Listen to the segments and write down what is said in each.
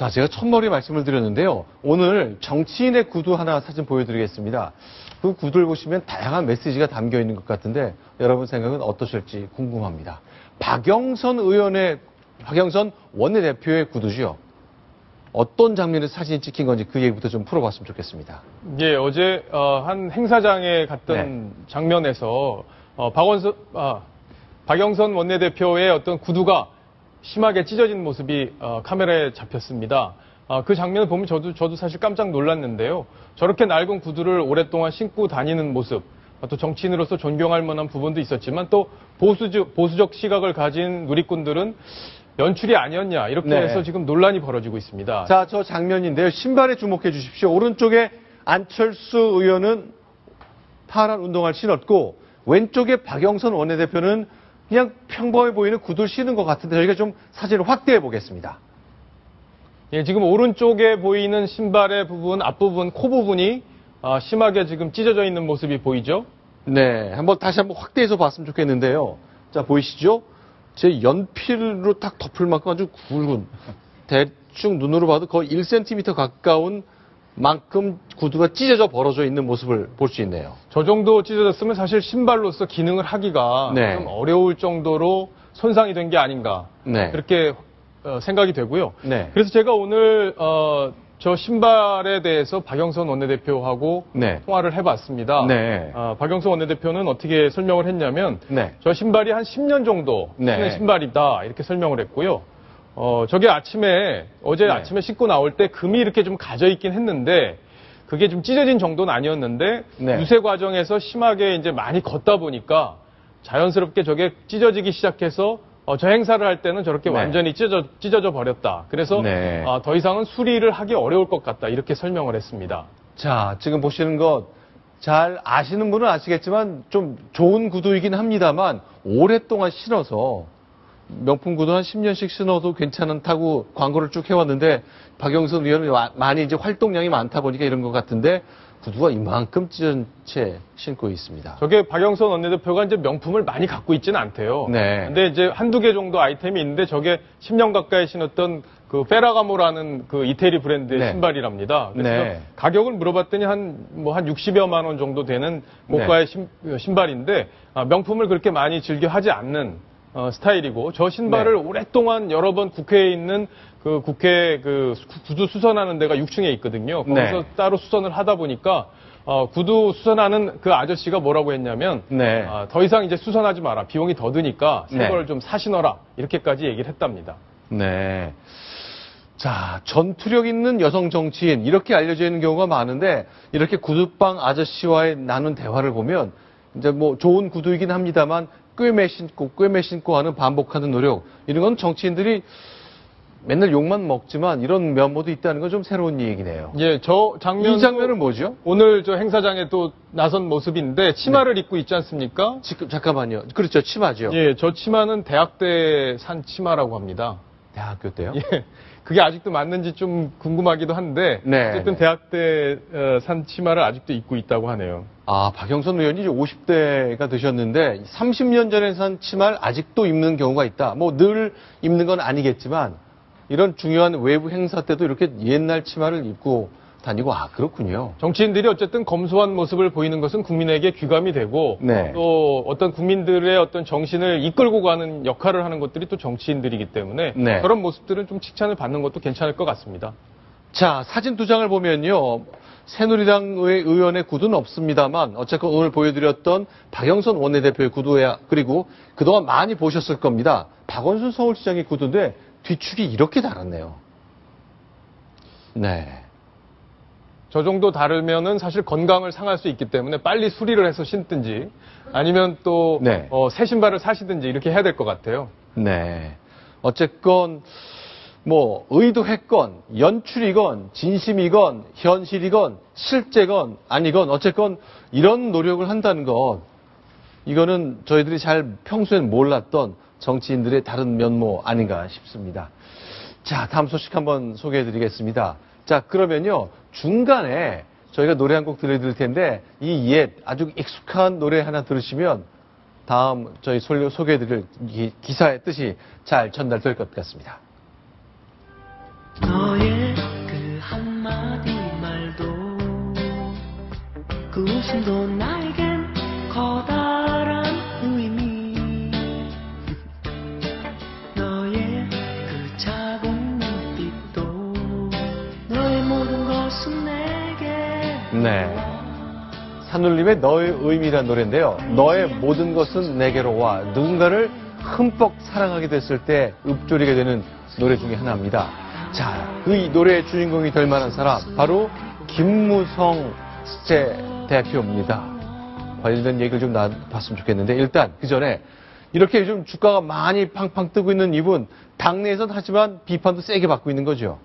자, 제가 첫머리 말씀을 드렸는데요. 오늘 정치인의 구두 하나 사진 보여드리겠습니다. 그 구두를 보시면 다양한 메시지가 담겨 있는 것 같은데 여러분 생각은 어떠실지 궁금합니다. 박영선 원내대표의 구두죠. 어떤 장면에서 사진이 찍힌 건지 그 얘기부터 좀 풀어봤으면 좋겠습니다. 예, 어제 한 행사장에 갔던 장면에서 박영선 원내대표의 어떤 구두가 심하게 찢어진 모습이 카메라에 잡혔습니다. 그 장면을 보면 저도 사실 깜짝 놀랐는데요. 저렇게 낡은 구두를 오랫동안 신고 다니는 모습, 또 정치인으로서 존경할 만한 부분도 있었지만 또 보수적 시각을 가진 누리꾼들은 연출이 아니었냐 이렇게 해서 지금 논란이 벌어지고 있습니다. 자, 저 장면인데요. 신발에 주목해 주십시오. 오른쪽에 안철수 의원은 파란 운동화를 신었고 왼쪽에 박영선 원내대표는 그냥 평범해 보이는 구두를 신은 것 같은데 저희가 좀 사진을 확대해 보겠습니다. 예, 지금 오른쪽에 보이는 신발의 부분, 앞부분, 코 부분이 심하게 지금 찢어져 있는 모습이 보이죠? 네, 다시 한번 확대해서 봤으면 좋겠는데요. 자, 보이시죠? 제 연필로 딱 덮을 만큼 아주 굵은, 대충 눈으로 봐도 거의 1cm 가까운 만큼 구두가 찢어져 벌어져 있는 모습을 볼 수 있네요. 저 정도 찢어졌으면 사실 신발로서 기능을 하기가 좀 어려울 정도로 손상이 된 게 아닌가. 그렇게 생각이 되고요. 그래서 제가 오늘 저 신발에 대해서 박영선 원내대표하고 통화를 해봤습니다. 박영선 원내대표는 어떻게 설명을 했냐면 저 신발이 한 10년 정도 신은 신발이다 이렇게 설명을 했고요. 저게 어제 아침에 신고 나올 때 금이 이렇게 좀 가져 있긴 했는데 그게 좀 찢어진 정도는 아니었는데 유세 과정에서 심하게 이제 많이 걷다 보니까 자연스럽게 저게 찢어지기 시작해서 저 행사를 할 때는 저렇게 완전히 찢어져 버렸다. 그래서 더 이상은 수리를 하기 어려울 것 같다. 이렇게 설명을 했습니다. 자, 지금 보시는 것 잘 아시는 분은 아시겠지만 좀 좋은 구두이긴 합니다만 오랫동안 신어서 명품 구두 한 10년씩 신어도 괜찮다고 광고를 쭉 해왔는데 박영선 의원은 많이 이제 활동량이 많다 보니까 이런 것 같은데 구두가 이만큼 찢은 채 신고 있습니다. 저게 박영선 원내대표가 이제 명품을 많이 갖고 있지는 않대요. 근데 이제 한두 개 정도 아이템이 있는데 저게 10년 가까이 신었던 그 페라가모라는 그 이태리 브랜드의 신발이랍니다. 그래서 가격을 물어봤더니 한 60여만 원 정도 되는 고가의 신발인데 명품을 그렇게 많이 즐겨 하지 않는 스타일이고 저 신발을 오랫동안 여러 번 국회에 있는 그 국회 그 구두 수선하는 데가 6층에 있거든요. 거기서 따로 수선을 하다 보니까 구두 수선하는 그 아저씨가 뭐라고 했냐면 더 이상 이제 수선하지 마라. 비용이 더 드니까 새 걸 좀 사신어라. 이렇게까지 얘기를 했답니다. 자, 전투력 있는 여성 정치인 이렇게 알려져 있는 경우가 많은데 이렇게 구두방 아저씨와의 나눈 대화를 보면 이제 좋은 구두이긴 합니다만 꿰매 신고 하는 반복하는 노력 이런 건 정치인들이 맨날 욕만 먹지만 이런 면모도 있다는 건 좀 새로운 얘기네요. 예, 이 장면은 뭐죠? 오늘 저 행사장에 또 나선 모습인데 치마를 입고 있지 않습니까? 잠깐만요. 그렇죠, 치마죠. 예, 저 치마는 대학 때 산 치마라고 합니다. 대학교 때요? 예, 그게 아직도 맞는지 좀 궁금하기도 한데 어쨌든 대학 때 산 치마를 아직도 입고 있다고 하네요. 박영선 의원이 이제 50대가 되셨는데 30년 전에 산 치마를 아직도 입는 경우가 있다. 늘 입는 건 아니겠지만 이런 중요한 외부 행사 때도 이렇게 옛날 치마를 입고 다니고 그렇군요. 정치인들이 어쨌든 검소한 모습을 보이는 것은 국민에게 귀감이 되고 또 어떤 국민들의 어떤 정신을 이끌고 가는 역할을 하는 것들이 또 정치인들이기 때문에 그런 모습들은 좀 칭찬을 받는 것도 괜찮을 것 같습니다. 자, 사진 두 장을 보면요. 새누리당 의원의 구두는 없습니다만 어쨌건 오늘 보여드렸던 박영선 원내대표의 구두야 그리고 그동안 많이 보셨을 겁니다. 박원순 서울시장의 구두인데 뒤축이 이렇게 달았네요. 저 정도 다르면은 사실 건강을 상할 수 있기 때문에 빨리 수리를 해서 신든지 아니면 또 새 신발을 사시든지 이렇게 해야 될 것 같아요. 어쨌건 의도했건 연출이건 진심이건 현실이건 실제건 아니건 어쨌건 이런 노력을 한다는 것 이거는 저희들이 잘 평소엔 몰랐던 정치인들의 다른 면모 아닌가 싶습니다. 자, 다음 소식 한번 소개해드리겠습니다. 자, 그러면요 중간에 저희가 노래 한 곡 들려드릴 텐데 이 옛 아주 익숙한 노래 하나 들으시면 다음 저희 소개해드릴 기사의 뜻이 잘 전달될 것 같습니다. 너의 그 한마디 말도 그 웃음도 나에겐 커다란 의미 너의 그 작은 눈빛도 너의 모든 것은 내게 네. 산울림의 너의 의미란 노래인데요. 너의 모든 것은 내게로 와. 누군가를 흠뻑 사랑하게 됐을 때 읊조리게 되는 노래 중에 하나입니다. 자, 그 이 노래의 주인공이 될 만한 사람, 바로 김무성 제 대표입니다. 관련된 얘기를 좀 나눠봤으면 좋겠는데, 일단 그 전에 이렇게 요즘 주가가 많이 팡팡 뜨고 있는 이분, 당내에서는 하지만 비판도 세게 받고 있는 거죠.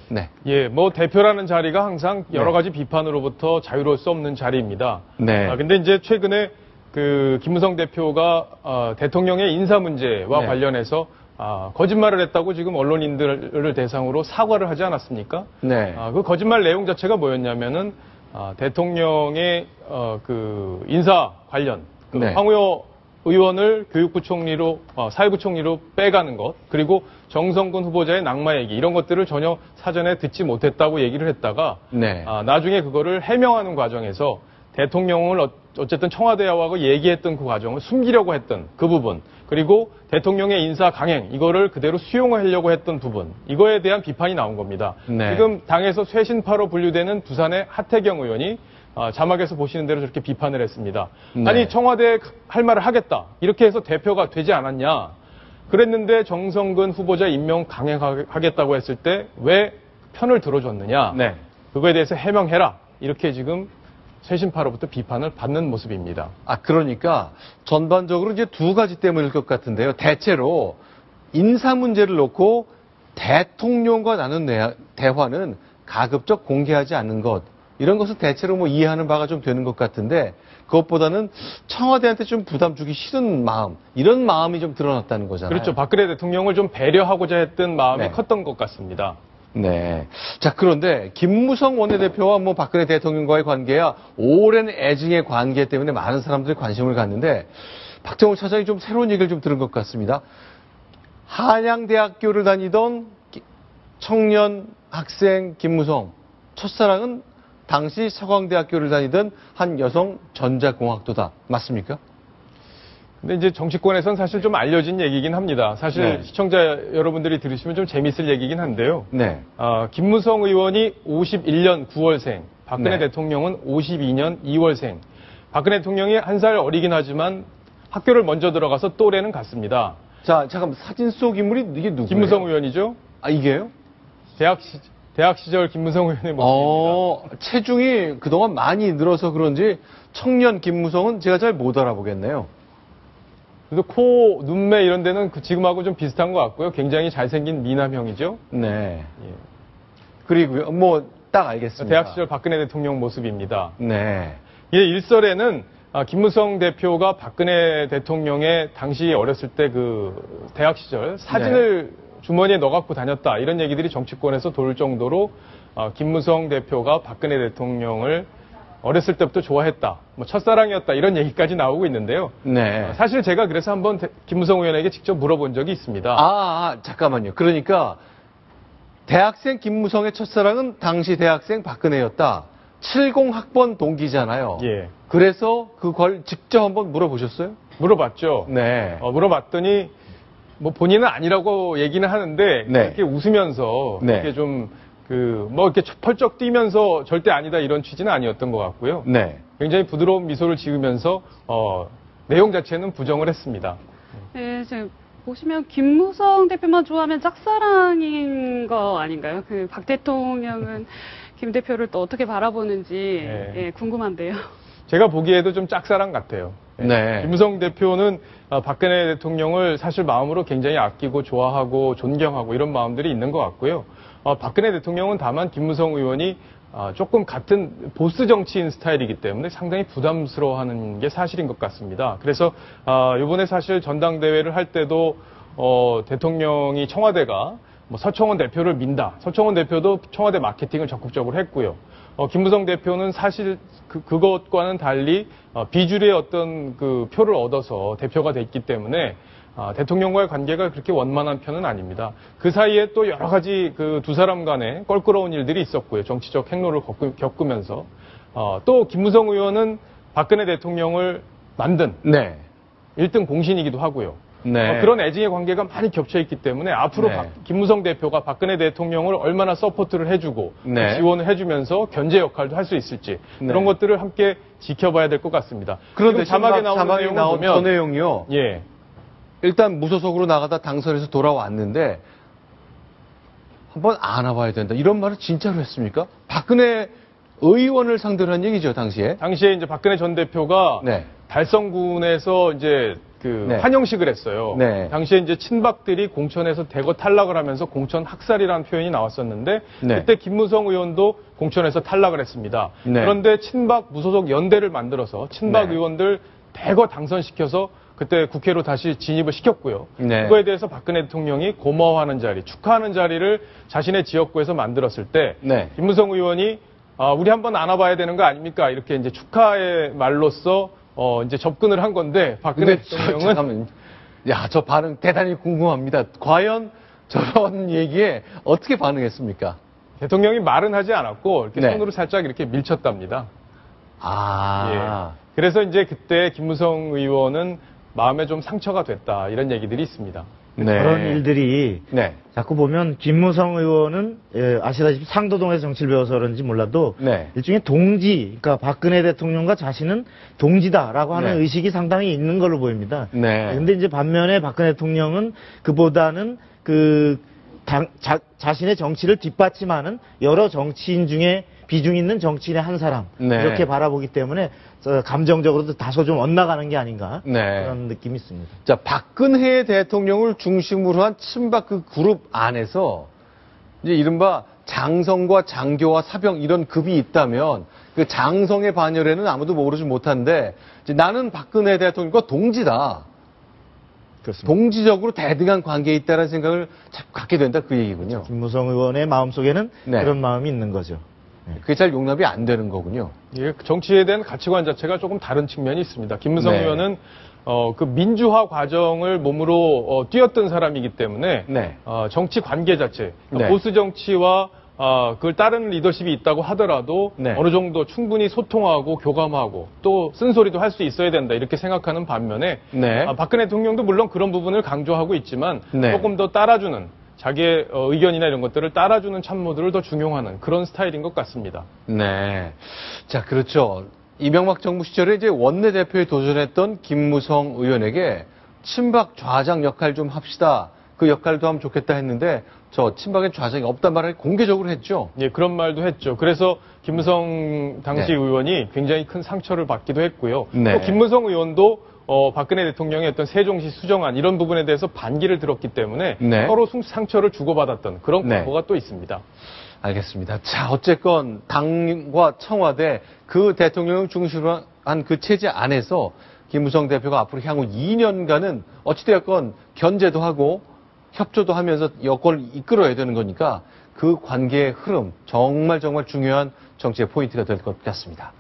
네. 예, 뭐 대표라는 자리가 항상 여러 가지 비판으로부터 자유로울 수 없는 자리입니다. 네. 근데 이제 최근에 그 김무성 대표가 대통령의 인사 문제와 관련해서 거짓말을 했다고 지금 언론인들을 대상으로 사과를 하지 않았습니까? 네. 그 거짓말 내용 자체가 뭐였냐면은 대통령의 그 인사 관련 황우여 의원을 교육부 총리로 사회부 총리로 빼가는 것, 그리고 정성근 후보자의 낙마 얘기, 이런 것들을 전혀 사전에 듣지 못했다고 얘기를 했다가 나중에 그거를 해명하는 과정에서 대통령을 어쨌든 청와대하고 얘기했던 그 과정을 숨기려고 했던 그 부분, 그리고 대통령의 인사 강행, 이거를 그대로 수용하려고 했던 부분, 이거에 대한 비판이 나온 겁니다. 지금 당에서 쇄신파로 분류되는 부산의 하태경 의원이 자막에서 보시는 대로 저렇게 비판을 했습니다. 아니, 청와대에 할 말을 하겠다, 이렇게 해서 대표가 되지 않았냐. 그랬는데 정성근 후보자 임명 강행하겠다고 했을 때 왜 편을 들어줬느냐. 그거에 대해서 해명해라. 이렇게 지금 쇄신파로부터 비판을 받는 모습입니다. 그러니까 전반적으로 이제 두 가지 때문일 것 같은데요. 대체로 인사 문제를 놓고 대통령과 나눈 대화는 가급적 공개하지 않는 것, 이런 것은 대체로 뭐 이해하는 바가 좀 되는 것 같은데, 그것보다는 청와대한테 좀 부담 주기 싫은 마음, 이런 마음이 좀 드러났다는 거잖아요. 그렇죠. 박근혜 대통령을 좀 배려하고자 했던 마음이 컸던 것 같습니다. 네. 자, 그런데 김무성 원내대표와 뭐 박근혜 대통령과의 관계야 오랜 애증의 관계 때문에 많은 사람들이 관심을 갖는데, 박정우 차장이 좀 새로운 얘기를 좀 들은 것 같습니다. 한양대학교를 다니던 청년 학생 김무성, 첫사랑은 당시 서강대학교를 다니던 한 여성 전자공학도다. 맞습니까? 근데 이제 정치권에선 사실 좀 알려진 얘기긴 합니다. 사실 시청자 여러분들이 들으시면 좀 재밌을 얘기긴 한데요. 김무성 의원이 51년 9월생, 박근혜 대통령은 52년 2월생. 박근혜 대통령이 한 살 어리긴 하지만 학교를 먼저 들어가서 또래는 같습니다. 자, 잠깐만, 사진 속 인물이 이게 누구예요? 김무성 의원이죠. 이게요? 대학 시절 김무성 의원의 모습입니다. 체중이 그동안 많이 늘어서 그런지 청년 김무성은 제가 잘 못 알아보겠네요. 그래서 코, 눈매 이런 데는 지금하고 좀 비슷한 것 같고요. 굉장히 잘생긴 미남형이죠. 네. 그리고요, 뭐 딱 알겠습니다. 대학 시절 박근혜 대통령 모습입니다. 네. 일설에는 김무성 대표가 박근혜 대통령의 당시 어렸을 때 그 대학 시절 사진을 주머니에 넣어갖고 다녔다, 이런 얘기들이 정치권에서 돌 정도로 김무성 대표가 박근혜 대통령을 어렸을 때부터 좋아했다, 뭐 첫사랑이었다, 이런 얘기까지 나오고 있는데요. 사실 제가 그래서 한번 김무성 의원에게 직접 물어본 적이 있습니다. 잠깐만요. 그러니까 대학생 김무성의 첫사랑은 당시 대학생 박근혜였다. 70학번 동기잖아요. 그래서 그걸 직접 한번 물어보셨어요? 물어봤죠. 물어봤더니 뭐 본인은 아니라고 얘기는 하는데 이렇게 웃으면서 이렇게 좀 뭐 이렇게 펄쩍 뛰면서 절대 아니다, 이런 취지는 아니었던 것 같고요. 굉장히 부드러운 미소를 지으면서 내용 자체는 부정을 했습니다. 네, 지금 보시면 김무성 대표만 좋아하면 짝사랑인 거 아닌가요? 그 박 대통령은 김 대표를 또 어떻게 바라보는지 궁금한데요. 제가 보기에도 좀 짝사랑 같아요. 김무성 대표는 박근혜 대통령을 사실 마음으로 굉장히 아끼고 좋아하고 존경하고 이런 마음들이 있는 것 같고요. 박근혜 대통령은 다만 김무성 의원이 조금 같은 보스 정치인 스타일이기 때문에 상당히 부담스러워하는 게 사실인 것 같습니다. 그래서 이번에 사실 전당대회를 할 때도 대통령이 청와대가 뭐 서청원 대표를 민다. 서청원 대표도 청와대 마케팅을 적극적으로 했고요. 김무성 대표는 사실 그것과는 달리 비주류의 어떤 그 표를 얻어서 대표가 됐기 때문에 대통령과의 관계가 그렇게 원만한 편은 아닙니다. 그 사이에 또 여러 가지 그 두 사람 간에 껄끄러운 일들이 있었고요. 정치적 행로를 겪으면서 또 김무성 의원은 박근혜 대통령을 만든 1등 공신이기도 하고요. 그런 애증의 관계가 많이 겹쳐 있기 때문에 앞으로 김무성 대표가 박근혜 대통령을 얼마나 서포트를 해주고 지원을 해주면서 견제 역할도 할 수 있을지 그런 것들을 함께 지켜봐야 될 것 같습니다. 그런데 자막에 나온 저 내용이요. 일단 무소속으로 나가다 당선해서 돌아왔는데 한번 안아봐야 된다. 이런 말을 진짜로 했습니까? 박근혜 의원을 상대로 한 얘기죠, 당시에. 당시에 이제 박근혜 전 대표가 달성군에서 이제 환영식을 했어요. 당시에 이제 친박들이 공천에서 대거 탈락을 하면서 공천 학살이라는 표현이 나왔었는데 그때 김무성 의원도 공천에서 탈락을 했습니다. 그런데 친박 무소속 연대를 만들어서 친박 의원들 대거 당선시켜서 그때 국회로 다시 진입을 시켰고요. 그거에 대해서 박근혜 대통령이 고마워하는 자리, 축하하는 자리를 자신의 지역구에서 만들었을 때 김무성 의원이 우리 한번 안아봐야 되는 거 아닙니까? 이렇게 이제 축하의 말로써 이제 접근을 한 건데 박근혜 대통령은 저 반응 대단히 궁금합니다. 과연 저런 얘기에 어떻게 반응했습니까? 대통령이 말은 하지 않았고 이렇게 손으로 살짝 이렇게 밀쳤답니다. 그래서 이제 그때 김무성 의원은 마음에 좀 상처가 됐다 이런 얘기들이 있습니다. 그런 일들이 자꾸 보면 김무성 의원은 아시다시피 상도동에서 정치를 배워서 그런지 몰라도 일종의 동지, 그러니까 박근혜 대통령과 자신은 동지다라고 하는 의식이 상당히 있는 걸로 보입니다. 근데 이제 반면에 박근혜 대통령은 그보다는 자신의 정치를 뒷받침하는 여러 정치인 중에 비중 있는 정치인의 한 사람 이렇게 바라보기 때문에 감정적으로도 다소 좀 엇나가는 게 아닌가 그런 느낌이 있습니다. 자, 박근혜 대통령을 중심으로 한 친박 그 그룹 안에서 이제 이른바 장성과 장교와 사병 이런 급이 있다면 그 장성의 반열에는 아무도 모르지 못한데 나는 박근혜 대통령과 동지다. 그렇습니다. 동지적으로 대등한 관계에 있다는 생각을 자꾸 갖게 된다 그 얘기군요. 김무성 의원의 마음속에는 그런 마음이 있는 거죠. 그게 잘 용납이 안 되는 거군요. 정치에 대한 가치관 자체가 조금 다른 측면이 있습니다. 김무성 의원은 그 민주화 과정을 몸으로 뛰었던 사람이기 때문에 정치 관계 자체, 보수 정치와 그걸 따르는 리더십이 있다고 하더라도 어느 정도 충분히 소통하고 교감하고 또 쓴소리도 할 수 있어야 된다 이렇게 생각하는 반면에 박근혜 대통령도 물론 그런 부분을 강조하고 있지만 조금 더 따라주는 자기의 의견이나 이런 것들을 따라주는 참모들을 더 중용하는 그런 스타일인 것 같습니다. 자, 그렇죠. 이명박 정부 시절에 이제 원내대표에 도전했던 김무성 의원에게 친박 좌장 역할 좀 합시다. 그 역할도 하면 좋겠다 했는데 저 친박엔 좌장이 없단 말을 공개적으로 했죠. 그런 말도 했죠. 그래서 김무성 당시 의원이 굉장히 큰 상처를 받기도 했고요. 또 김무성 의원도 박근혜 대통령의 어떤 세종시 수정안 이런 부분에 대해서 반기를 들었기 때문에 서로 상처를 주고받았던 그런 과거가 또 있습니다. 알겠습니다. 자, 어쨌건 당과 청와대 그 대통령을 중심으로 한 그 체제 안에서 김무성 대표가 앞으로 향후 2년간은 어찌되었건 견제도 하고 협조도 하면서 여권을 이끌어야 되는 거니까 그 관계의 흐름 정말 중요한 정치의 포인트가 될 것 같습니다.